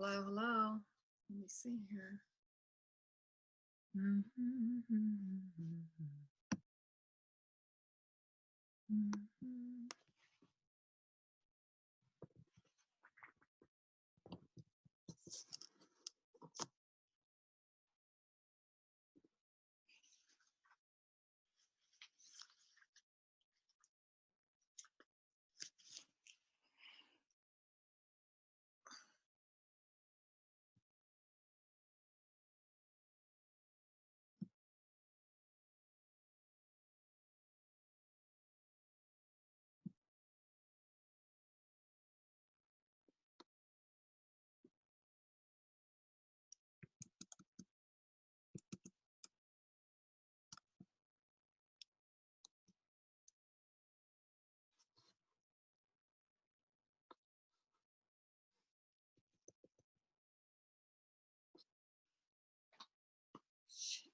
Hello, hello. Let me see here. Shit.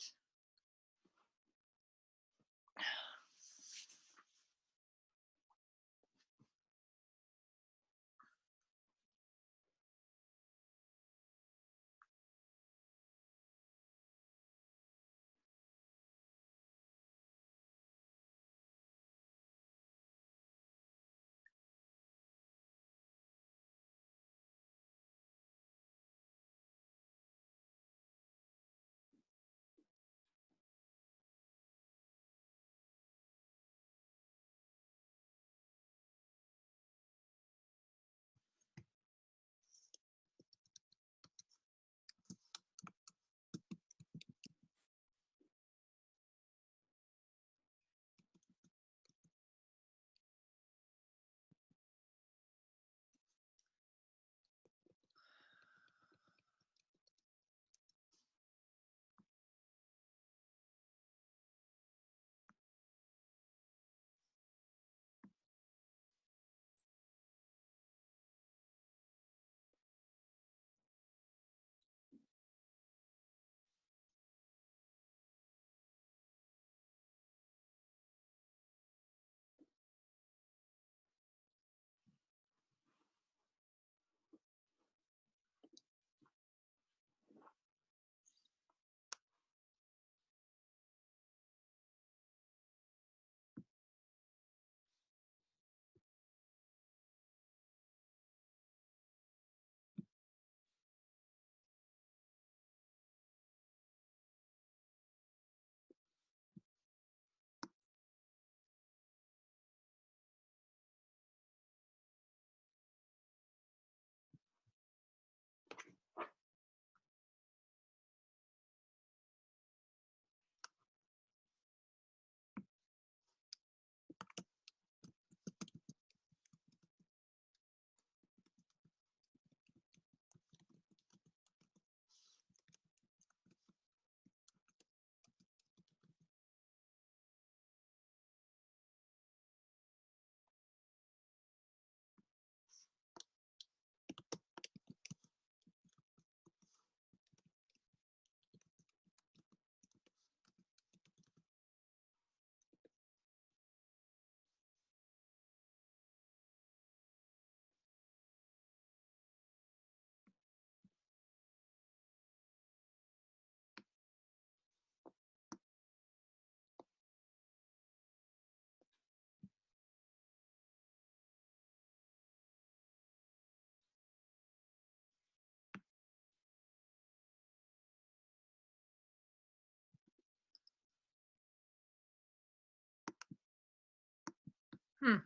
Hmm.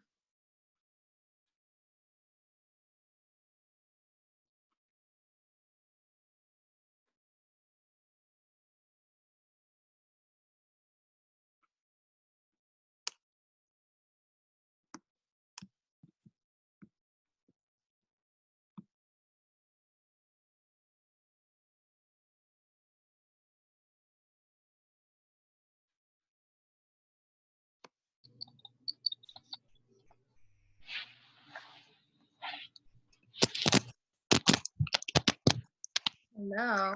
Hello.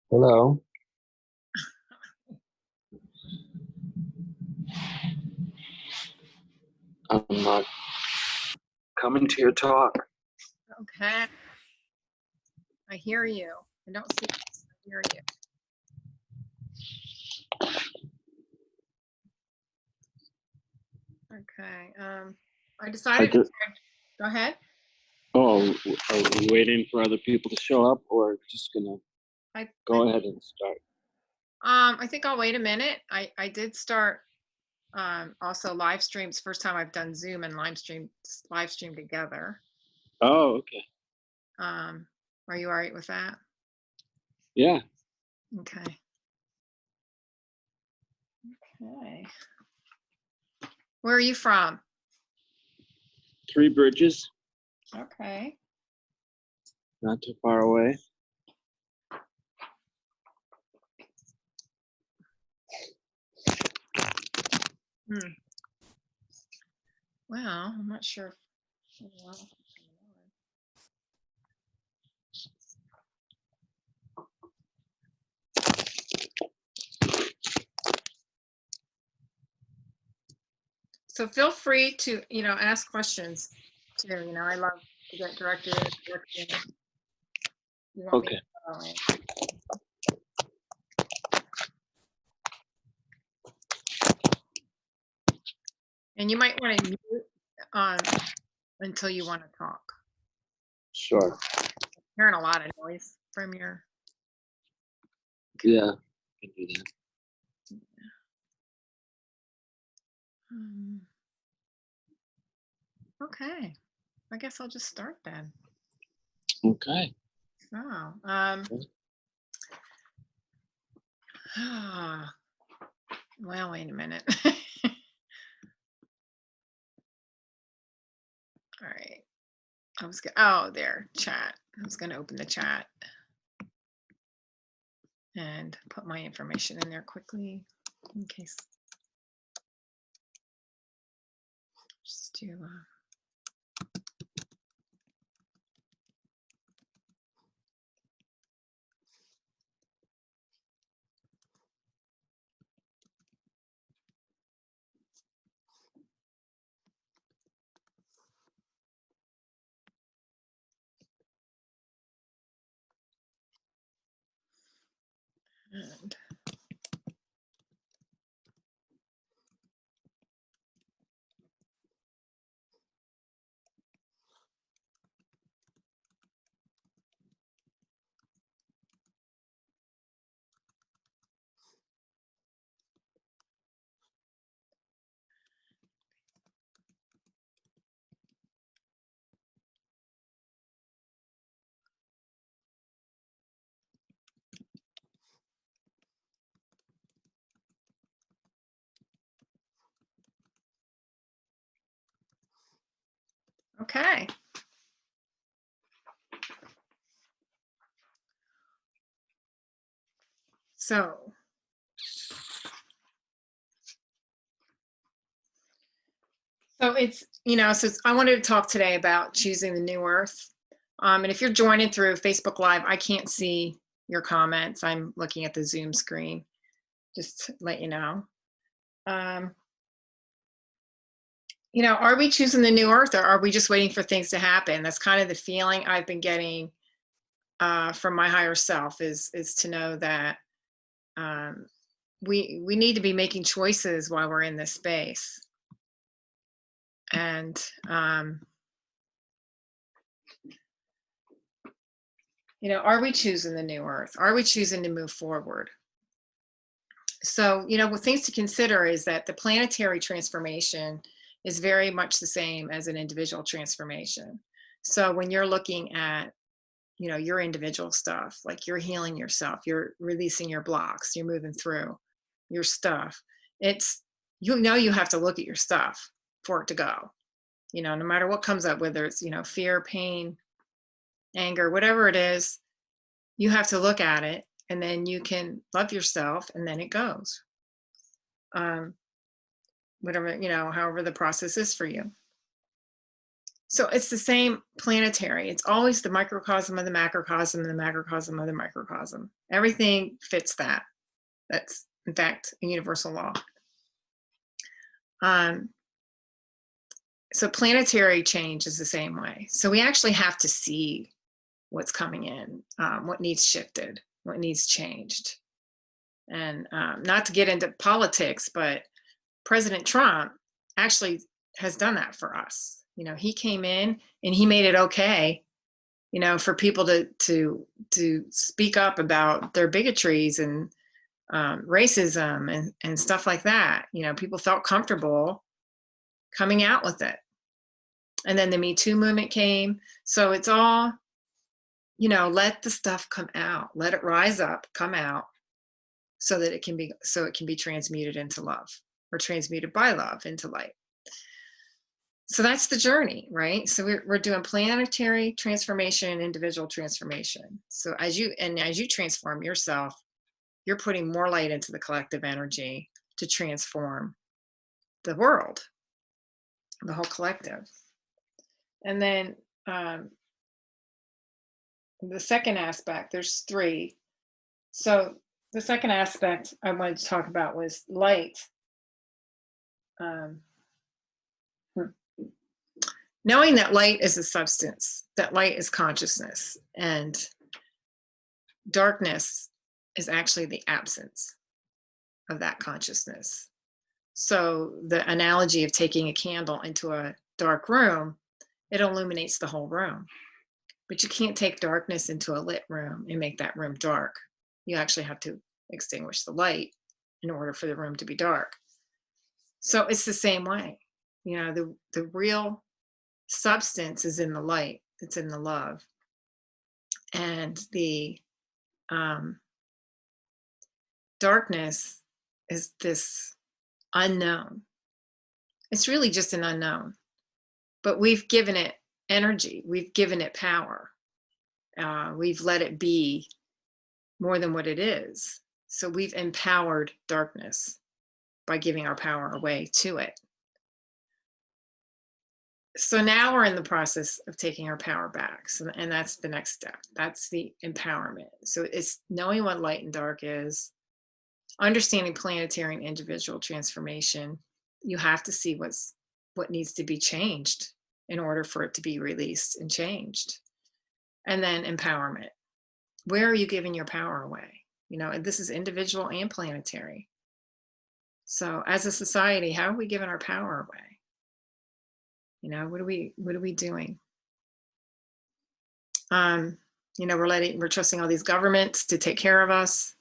Hello. I'm not coming to your talk. Okay. I hear you. I don't see you. I hear you. Okay. I decided to go ahead. Oh, are we waiting for other people to show up, or just gonna go ahead and start? I think I'll wait a minute. I did start also live streams. First time I've done Zoom and live stream together. Oh, okay. Are you all right with that? Yeah. Okay. Okay. Where are you from? Three Bridges, Okay. not too far away. Well, I'm not sure. So feel free to, ask questions too. I love to get directed in the direction you want me Okay. to go in. And you might want to mute until you want to talk. Sure. Hearing a lot of noise from your. Yeah, I can do that. Okay. I guess I'll just start then. Okay. So, well, wait a minute. All right. There, chat. I was going to open the chat and put my information in there quickly in case. Just do. And okay. So it's, so I wanted to talk today about choosing the new earth. And if you're joining through Facebook Live, I can't see your comments. I'm looking at the Zoom screen, just to let you know. Are we choosing the new earth, or are we just waiting for things to happen? That's kind of the feeling I've been getting from my higher self is to know that we need to be making choices while we're in this space. And are we choosing the new earth? Are we choosing to move forward? So, what things to consider is that the planetary transformation is very much the same as an individual transformation. So when you're looking at, your individual stuff, like you're healing yourself, you're releasing your blocks, you're moving through your stuff. It's, you have to look at your stuff for it to go, no matter what comes up, whether it's, fear, pain, anger, whatever it is, you have to look at it, and then you can love yourself, and then it goes. Whatever, however the process is for you. So it's the same planetary. It's always the microcosm of the macrocosm and the macrocosm of the microcosm. Everything fits that. That's, in fact, a universal law. So planetary change is the same way. So we actually have to see what's coming in, what needs shifted, what needs changed. And not to get into politics, but President Trump actually has done that for us. You know, he came in and he made it okay, you know, for people to speak up about their bigotries and racism and stuff like that. You know, people felt comfortable coming out with it. And then the Me Too movement came. So it's all, you know, let the stuff come out, let it rise up, come out, so that it can be transmuted into love, or transmuted by love into light. So that's the journey, right? So we're doing planetary transformation and individual transformation. So as you transform yourself, you're putting more light into the collective energy to transform the world, the whole collective. And then the second aspect, there's three. So the second aspect I wanted to talk about was light. Knowing that light is a substance, that light is consciousness, and darkness is actually the absence of that consciousness. So the analogy of taking a candle into a dark room, it illuminates the whole room. But you can't take darkness into a lit room and make that room dark. You actually have to extinguish the light in order for the room to be dark. So it's the same way. You know, the real substance is in the light, it's in the love. And the darkness is this unknown. It's really just an unknown, but we've given it energy, we've given it power, we've let it be more than what it is. So we've empowered darkness by giving our power away to it. So now we're in the process of taking our power back. And that's the next step. That's the empowerment. So it's knowing what light and dark is, understanding planetary and individual transformation. You have to see what needs to be changed in order for it to be released and changed. And then empowerment. Where are you giving your power away? You know, and this is individual and planetary. So as a society, how are we giving our power away? You know, what are we doing? You know, we're trusting all these governments to take care of us,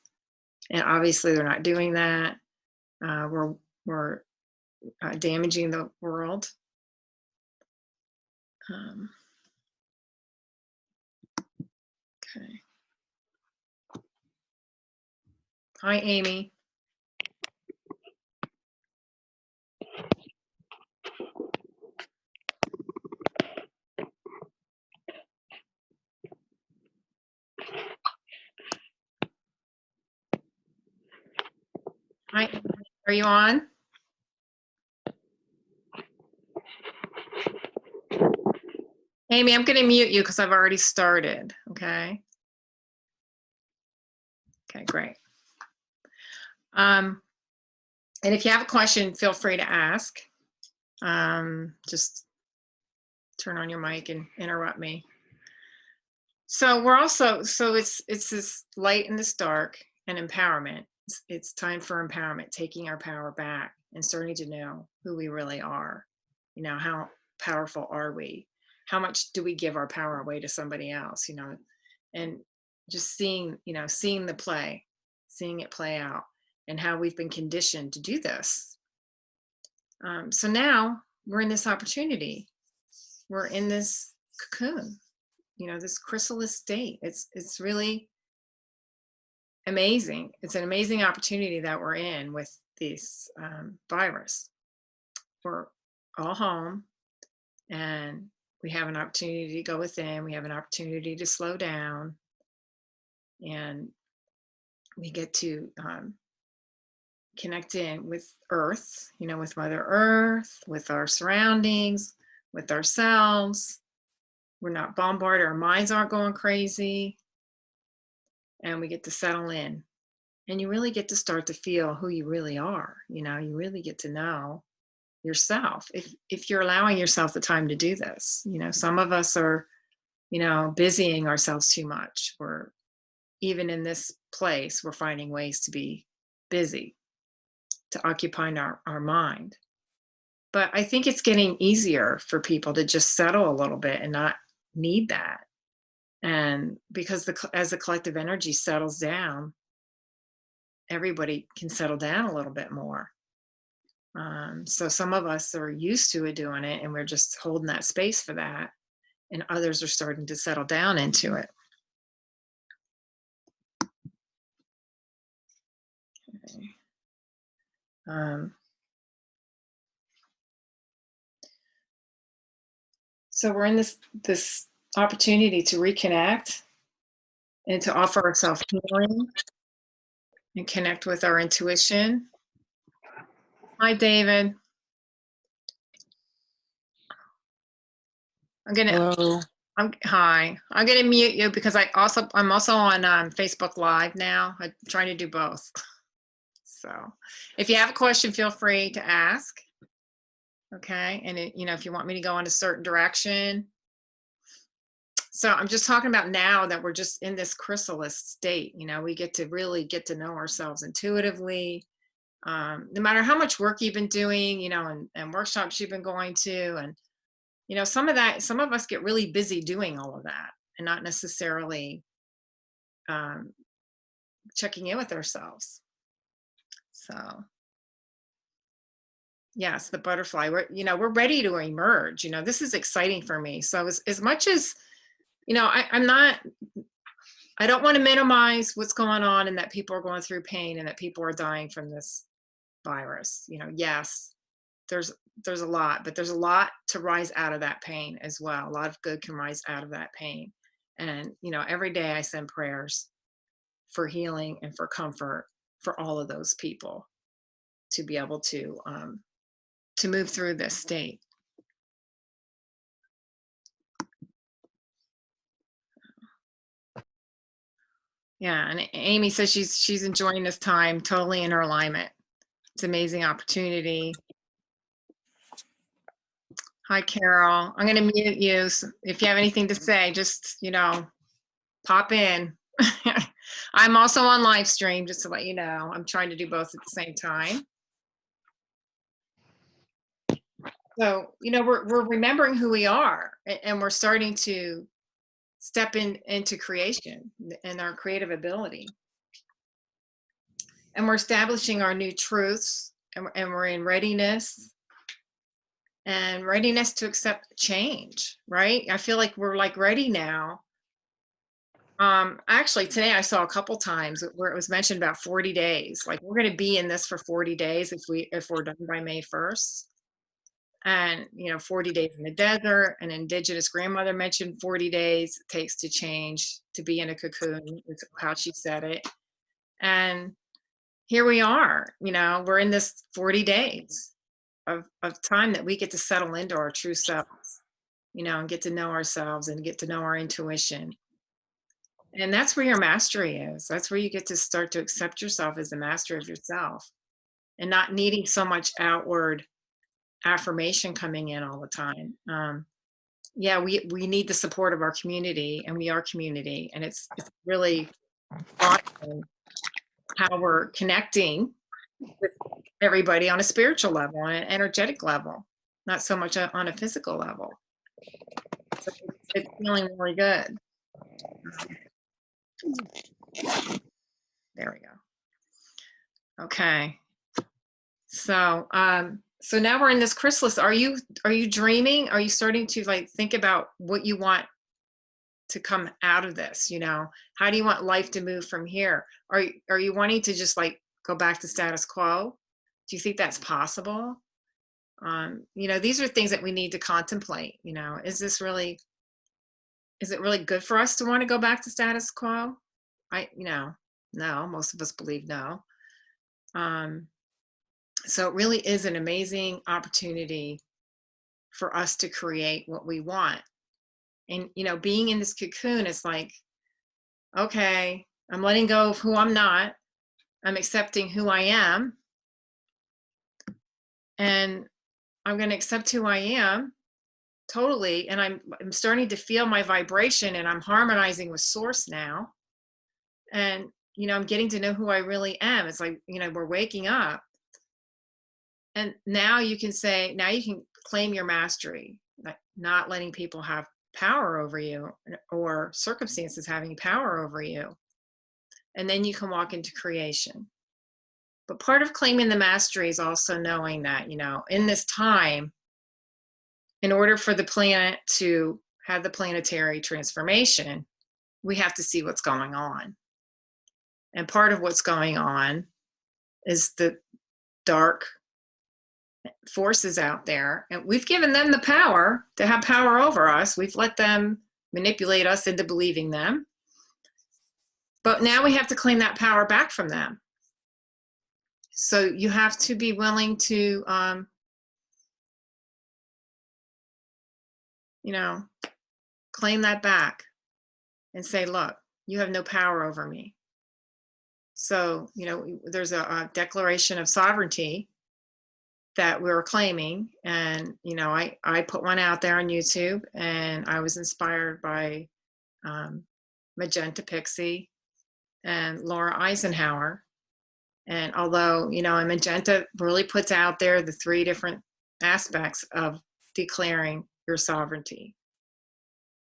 and obviously they're not doing that. We're damaging the world. Okay. Hi, Amy. Hi, are you on? Amy, I'm going to mute you because I've already started. Okay. Okay, great. And if you have a question, feel free to ask. Just turn on your mic and interrupt me. So it's this light and this dark and empowerment. It's time for empowerment, taking our power back and starting to know who we really are. You know, how powerful are we? How much do we give our power away to somebody else? You know, and just seeing the play, seeing it play out, and how we've been conditioned to do this. So now we're in this opportunity. We're in this cocoon, you know, this chrysalis state. It's really amazing. It's an amazing opportunity that we're in with this virus. We're all home, and we have an opportunity to go within. We have an opportunity to slow down, and we get to connect in with Earth, you know, with Mother Earth, with our surroundings, with ourselves. We're not bombarded, our minds aren't going crazy, and we get to settle in. And you really get to start to feel who you really are. You know, you really get to know yourself if you're allowing yourself the time to do this. Some of us are, busying ourselves too much. Or even in this place, we're finding ways to be busy, to occupy our mind. But I think it's getting easier for people to just settle a little bit and not need that. And because as the collective energy settles down, everybody can settle down a little bit more. So some of us are used to it doing it, and we're just holding that space for that. And others are starting to settle down into it. Okay. So we're in this opportunity to reconnect and to offer ourselves healing and connect with our intuition. Hi, David. Hello. Hi. I'm gonna mute you because I'm also on Facebook Live now. I'm trying to do both. So if you have a question, feel free to ask. Okay, and if you want me to go in a certain direction. So I'm just talking about now that we're just in this chrysalis state. We get to really get to know ourselves intuitively. No matter how much work you've been doing, and workshops you've been going to, and some of us get really busy doing all of that and not necessarily checking in with ourselves. So yes, the butterfly, we're ready to emerge. This is exciting for me. So as much as, I don't want to minimize what's going on and that people are going through pain and that people are dying from this virus. Yes, there's a lot, but there's a lot to rise out of that pain as well. A lot of good can rise out of that pain. And, every day I send prayers for healing and for comfort for all of those people to be able to move through this state. Yeah, and Amy says she's enjoying this time, totally in her alignment. It's an amazing opportunity. Hi, Carol. I'm going to mute you. So if you have anything to say, just, pop in. I'm also on live stream, just to let you know. I'm trying to do both at the same time. So, we're remembering who we are, and we're starting to step into creation and our creative ability. And we're establishing our new truths, and we're in readiness to accept change, right? I feel like we're ready now. Actually today I saw a couple times where it was mentioned about 40 days. Like, we're going to be in this for 40 days if we're done by May 1st. And 40 days in the desert. An indigenous grandmother mentioned 40 days it takes to change, to be in a cocoon, is how she said it. And here we are, we're in this 40 days of time that we get to settle into our true selves, and get to know ourselves and get to know our intuition. And that's where your mastery is. That's where you get to start to accept yourself as the master of yourself and not needing so much outward affirmation coming in all the time. Yeah, we need the support of our community, and we are community. And it's really awesome how we're connecting with everybody on a spiritual level, on an energetic level, not so much on a physical level. So it's feeling really good. There we go. Okay. So so now we're in this chrysalis. Are you dreaming? Are you starting to think about what you want to come out of this? How do you want life to move from here? Are you wanting to just go back to status quo? Do you think that's possible? These are things that we need to contemplate. Is it really good for us to want to go back to status quo? No, most of us believe no. So it really is an amazing opportunity for us to create what we want. And, being in this cocoon, it's like, okay, I'm letting go of who I'm not. I'm accepting who I am. And I'm going to accept who I am totally. And I'm starting to feel my vibration, and I'm harmonizing with source now. And, I'm getting to know who I really am. It's like, we're waking up. And now you can claim your mastery, like not letting people have power over you or circumstances having power over you. And then you can walk into creation. But part of claiming the mastery is also knowing that, in this time, in order for the planet to have the planetary transformation, we have to see what's going on. And part of what's going on is the dark forces out there. And we've given them the power to have power over us. We've let them manipulate us into believing them. But now we have to claim that power back from them. So you have to be willing to, claim that back and say, look, you have no power over me. So, there's a declaration of sovereignty that we're claiming. And, I put one out there on YouTube, and I was inspired by Magenta Pixie and Laura Eisenhower. And although, Magenta really puts out there the 3 different aspects of declaring your sovereignty.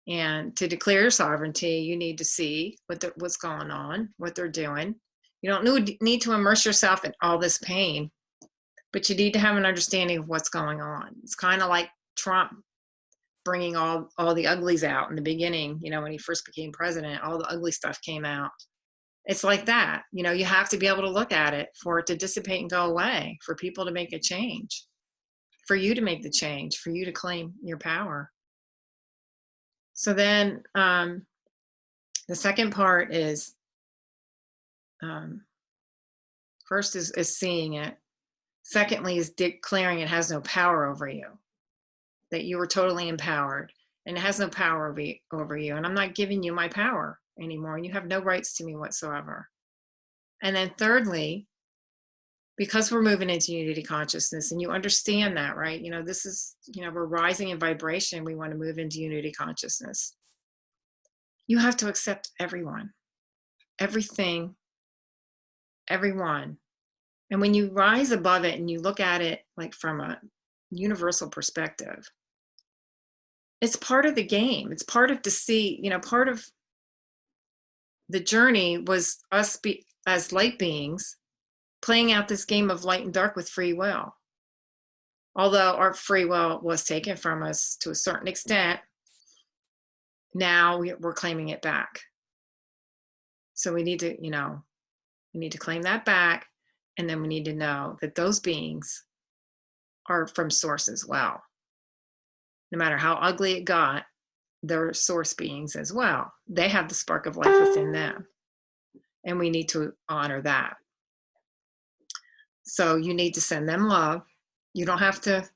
And to declare your sovereignty, you need to see what's going on, what they're doing. You don't need to immerse yourself in all this pain, but you need to have an understanding of what's going on. It's kind of like Trump bringing all the uglies out in the beginning. When he first became president, all the ugly stuff came out. It's like that. You have to be able to look at it for it to dissipate and go away, for people to make a change, for you to make the change, for you to claim your power. So then the second part is, first is seeing it. Secondly is declaring it has no power over you, that you are totally empowered and it has no power over you. And I'm not giving you my power anymore. And you have no rights to me whatsoever. And then thirdly, because we're moving into unity consciousness, and you understand that, right? This is, we're rising in vibration. We want to move into unity consciousness. You have to accept everyone, everything, everyone. And when you rise above it and you look at it like from a universal perspective, it's part of the game. It's part of part of the journey was us as light beings playing out this game of light and dark with free will. Although our free will was taken from us to a certain extent, now we're claiming it back. So we need to claim that back. And then we need to know that those beings are from source as well. No matter how ugly it got, they're source beings as well. They have the spark of life within them. And we need to honor that. So you need to send them love. You don't have to,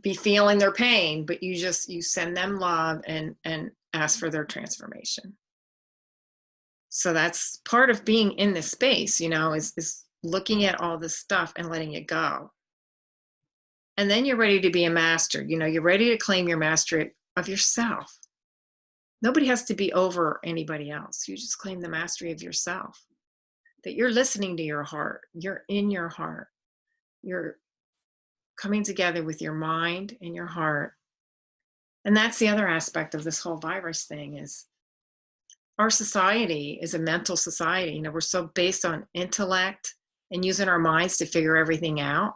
be feeling their pain, but you send them love and ask for their transformation. So that's part of being in this space, is looking at all this stuff and letting it go. And then you're ready to be a master. You're ready to claim your mastery of yourself. Nobody has to be over anybody else. You just claim the mastery of yourself. That you're listening to your heart. You're in your heart. You're coming together with your mind and your heart. And that's the other aspect of this whole virus thing is our society is a mental society. We're so based on intellect and using our minds to figure everything out.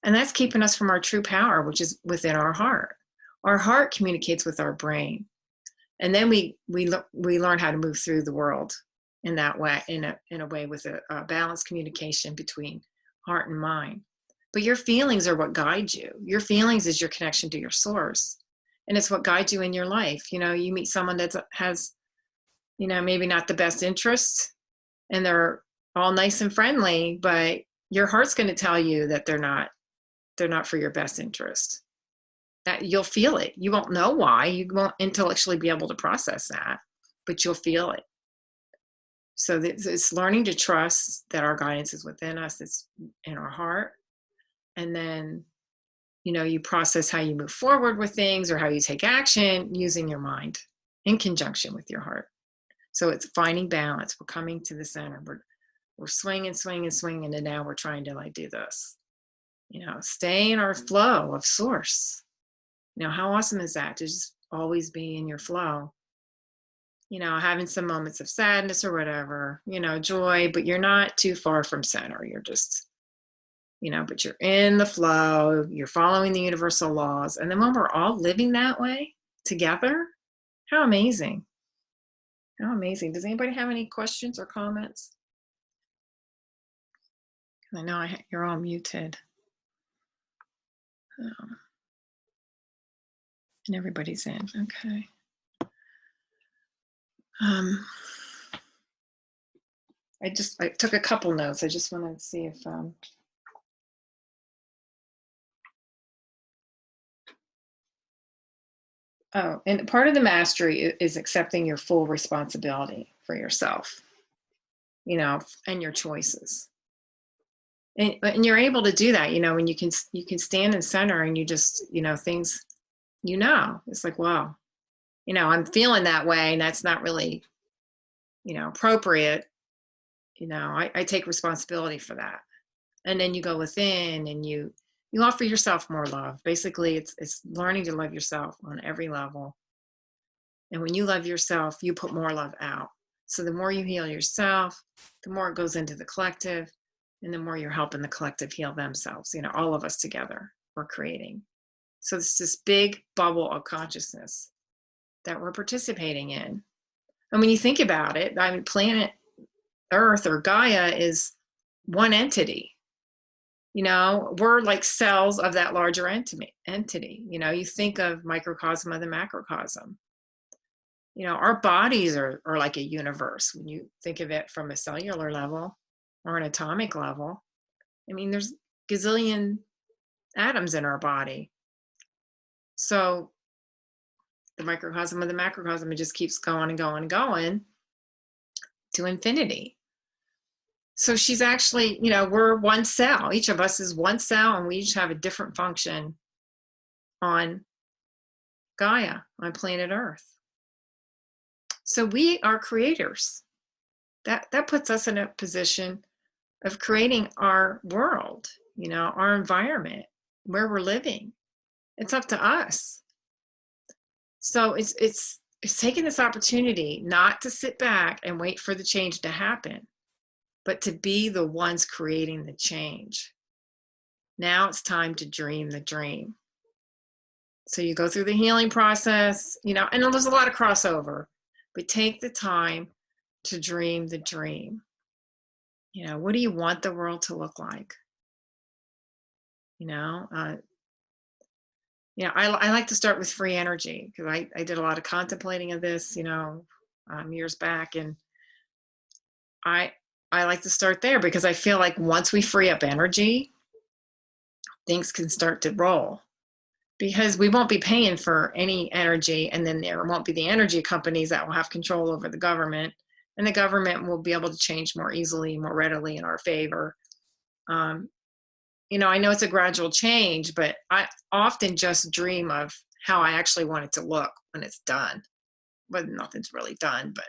And that's keeping us from our true power, which is within our heart. Our heart communicates with our brain. And then we learn how to move through the world in that way, in a way with a balanced communication between heart and mind. But your feelings are what guide you. Your feelings is your connection to your source. And it's what guides you in your life. You meet someone that has, maybe not the best interests, and they're all nice and friendly, but your heart's going to tell you that they're not for your best interest. That you'll feel it. You won't know why. You won't intellectually be able to process that, but you'll feel it. So it's learning to trust that our guidance is within us. It's in our heart. And then, you process how you move forward with things or how you take action using your mind in conjunction with your heart. So it's finding balance. We're coming to the center. We're swinging, swinging, swinging, and now we're trying to do this. Stay in our flow of source. How awesome is that to just always be in your flow? Having some moments of sadness or whatever, joy, but you're not too far from center. You're just, but you're in the flow, you're following the universal laws. And then when we're all living that way together, how amazing. How amazing. Does anybody have any questions or comments? I know you're all muted. And everybody's in. Okay. I took a couple notes. I just wanted to see if and part of the mastery is accepting your full responsibility for yourself, and your choices. And you're able to do that, when you can stand in center and you just, things, it's like, wow, I'm feeling that way and that's not really, appropriate. I take responsibility for that. And then you go within and you offer yourself more love. Basically, it's learning to love yourself on every level. And when you love yourself, you put more love out. So the more you heal yourself, the more it goes into the collective, and the more you're helping the collective heal themselves. All of us together, we're creating. So it's this big bubble of consciousness that we're participating in. And when you think about it, planet Earth or Gaia is one entity. We're like cells of that larger entity. You think of microcosm of the macrocosm. Our bodies are like a universe when you think of it from a cellular level or an atomic level. There's gazillion atoms in our body. So the microcosm of the macrocosm, it just keeps going and going and going to infinity. So she's actually, we're one cell. Each of us is one cell, and we each have a different function on Gaia, on planet Earth. So we are creators. That puts us in a position of creating our world, our environment, where we're living. It's up to us. So it's taking this opportunity not to sit back and wait for the change to happen, but to be the ones creating the change. Now it's time to dream the dream. So you go through the healing process, and there's a lot of crossover, but take the time to dream the dream. What do you want the world to look like? I like to start with free energy because I did a lot of contemplating of this, years back. And I like to start there because I feel like once we free up energy, things can start to roll, because we won't be paying for any energy. And then there won't be the energy companies that will have control over the government, and the government will be able to change more easily, more readily in our favor. I know it's a gradual change, but I often just dream of how I actually want it to look when it's done. But nothing's really done. But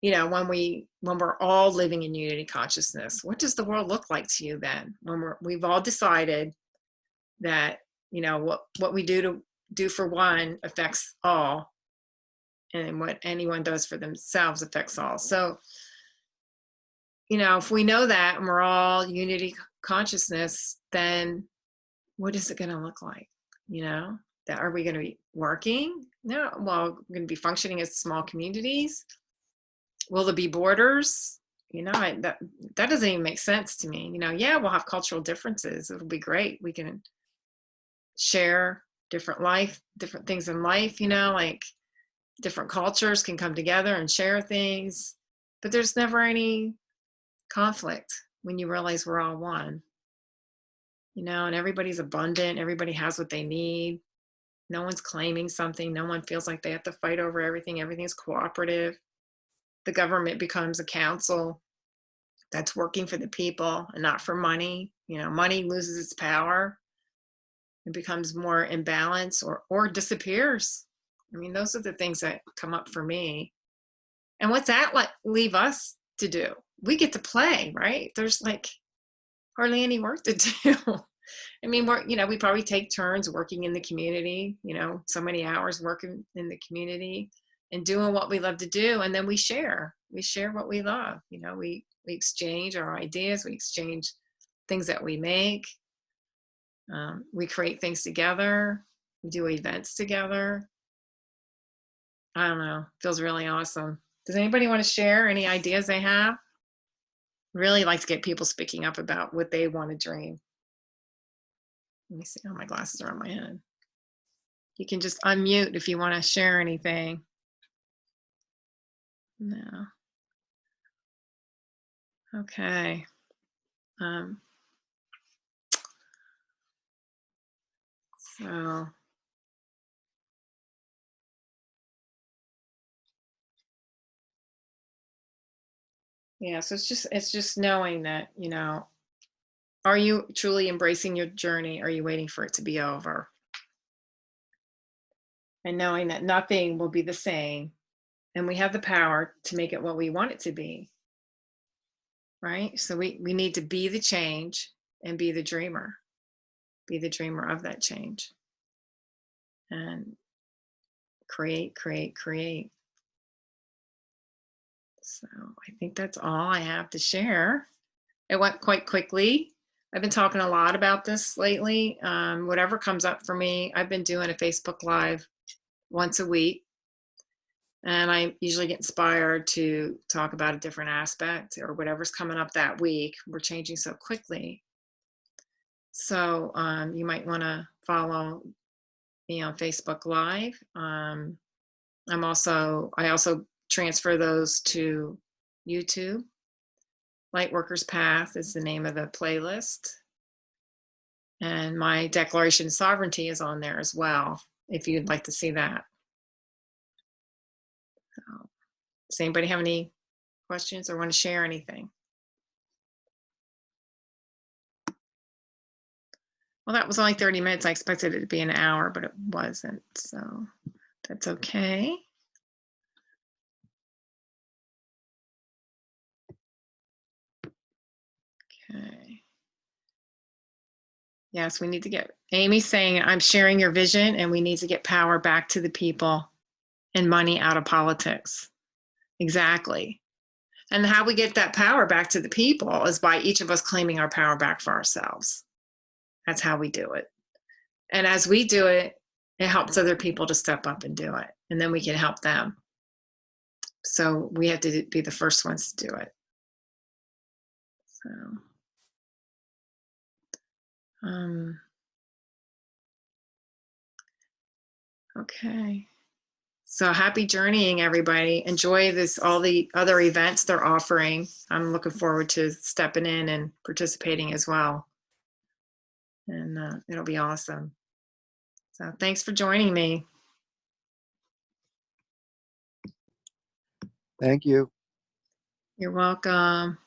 when we're all living in unity consciousness, what does the world look like to you then? When we've all decided that what we do for one affects all, and what anyone does for themselves affects all. So if we know that and we're all unity consciousness, then what is it going to look like? That are we going to be working? No, well, we're going to be functioning as small communities. Will there be borders? That doesn't even make sense to me. Yeah, we'll have cultural differences. It'll be great. We can share different things in life, like different cultures can come together and share things, but there's never any conflict when you realize we're all one, and everybody's abundant. Everybody has what they need. No one's claiming something. No one feels like they have to fight over everything. Everything's cooperative. The government becomes a council that's working for the people and not for money. You know, money loses its power. It becomes more imbalanced or disappears. I mean, those are the things that come up for me. And what's that like leave us to do? We get to play, right? There's like hardly any work to do. I mean, we probably take turns working in the community, so many hours working in the community and doing what we love to do. And then we share what we love. We exchange our ideas, we exchange things that we make. We create things together. We do events together. I don't know. Feels really awesome. Does anybody want to share any ideas they have? Really like to get people speaking up about what they want to dream. Let me see. Oh, my glasses are on my head. You can just unmute if you want to share anything. No. Okay. So yeah, so it's just knowing that, are you truly embracing your journey? Or are you waiting for it to be over? And knowing that nothing will be the same, and we have the power to make it what we want it to be. Right? So we need to be the change and be the dreamer. Be the dreamer of that change. And create. So I think that's all I have to share. It went quite quickly. I've been talking a lot about this lately. Whatever comes up for me, I've been doing a Facebook Live once a week. And I usually get inspired to talk about a different aspect or whatever's coming up that week. We're changing so quickly. So you might want to follow me on Facebook Live. I also transfer those to YouTube. Lightworker's Path is the name of the playlist. And my Declaration of Sovereignty is on there as well, if you'd like to see that. So, does anybody have any questions or want to share anything? Well, that was only 30 minutes. I expected it to be an hour, but it wasn't. So that's okay. Okay. Yes, we need to get, Amy's saying, I'm sharing your vision and we need to get power back to the people and money out of politics. Exactly. And how we get that power back to the people is by each of us claiming our power back for ourselves. That's how we do it. And as we do it, it helps other people to step up and do it. And then we can help them. So we have to be the first ones to do it. So, okay. So happy journeying, everybody. Enjoy all the other events they're offering. I'm looking forward to stepping in and participating as well. And it'll be awesome. So thanks for joining me. Thank you. You're welcome.